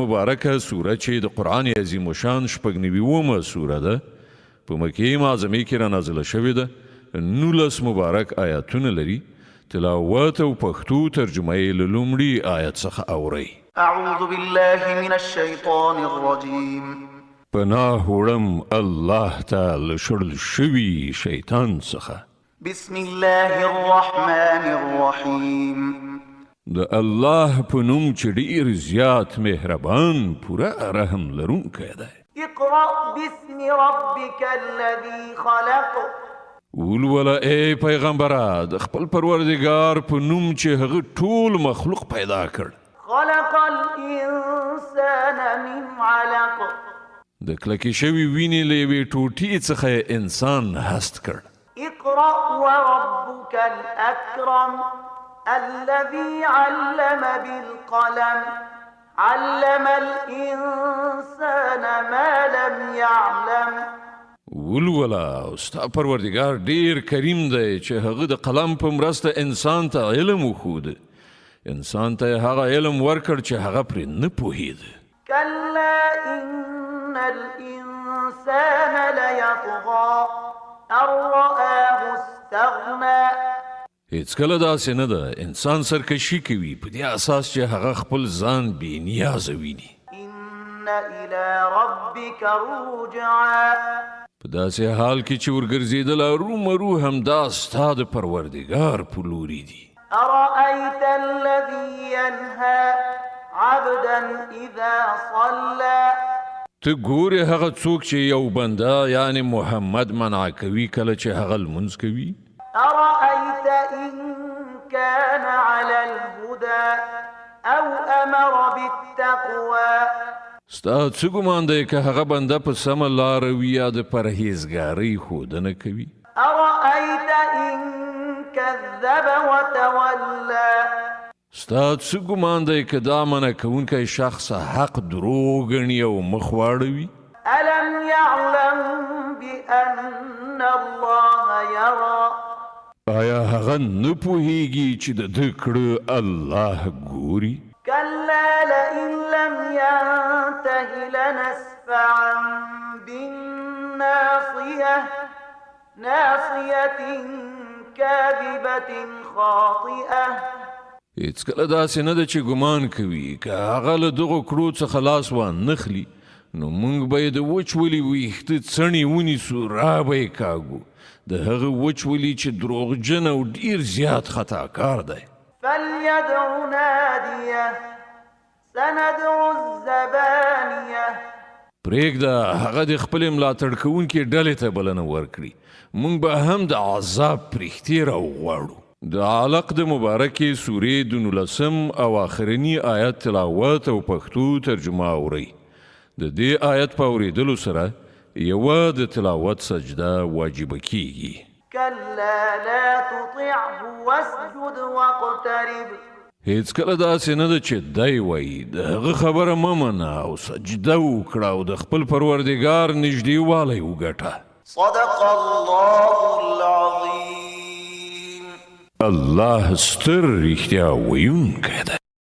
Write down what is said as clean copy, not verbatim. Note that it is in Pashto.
مبارکه سوره چې د قرآن عظیم الشان 96 سوره ده په مکې معظمې کې را نازله شوې ده 19 مبارک آیاتونه لري تلاوت او پښتو ترجمه یې له لومړي آیت څخه اورئ اعوذ بالله من الشیطان الرجیم پناه وړم الله تعالی شړل شوي شیطان څخه بسم الله الرحمن الرحیم د الله په نوم چې ډېر زیات مهربان پوره رحم لرونکی دی اقرأ باسم ربك الذي خلق ولوله ای پیغمبره د خپل پروردګار په نوم چې هغه ټول مخلوق پیدا کړ خلق الانسان من علق د کلکې شوي وینې له یوې ټوټې څخه انسان هست کړ اقرأ وربك الأكرم الذي علم بالقلم علم الإنسان ما لم يعلم ولوله ستا پروردګار ډیر کریم دی چې هغه د قلم په مرسته انسان ته علم وښود انسان ته هغه علم ورکړ چې هغه پرې نه پوهید كلا إن الإنسان ليطغى أن رآه استغنى هیڅ کله داسې نه ده انسان سرکشي کوي په دې اساس چې هغه خپل ځان بې نیازه ویني إن إلى ربك رجعا په داسې حال کې چې ورګرځېدل ارومرو همدا ستا د پروردګار په لوري دي أرأيت الذي ينهى عبدا إذا صلى ته ګورې هغه څوک چې یو بنده یعنی محمد منع کوي کله چې هغه لمونځ کوي أرأيت إن كان على الهدى أو أمر بالتقوى ستا څه ګمان دی که هغه بنده په سمه لاره وي یا د پرهیزګارۍ ښودنه کوي أرأيت إن كذب وتولى ستا څه ګمان دی که دا منع کوونکی شخص حق دروغ ګڼي او مخ واړوي ألم يعلم بأن الله يرى آیا هغه نه پوهیږي چې د ده کړه الله ګوري كلا لئن لم ينته لنسفعا بالناصية ناصية كاذبة خاطئة هیڅ کله داسې نه ده چې ګمان کوي که هغه له دغو کړو څخه لاس وانخلي نو موږ به یې د وچولي ویښته څڼې ونیسو را به یې کاږو د هغه وچولي چې دروغجن او ډیر زیات خطاکار دی فليدع ناديه سندع الزبانيه پرېږده هغه د خپلې ملاتړ کوونکې ډلې ته بلنه ورکړي موږ به هم د عذاب پرښتې راوغواړو د علق د مبارکې سورې د 19 او آخرني آیت تلاوت او پښتو ترجمه اورئ د دې آیت په اورېدلو سره یوه د تلاوت سجده واجبه کیږي كلا لا تطعه واسجد واقترب هیڅ کله داسې نه ده چې دی وایي د هغه خبره مه منه او سجده وکړه او د خپل پروردګار نږدېوالی وګټه صدق الله العظيم الله ستر رښتیا ویونکی دی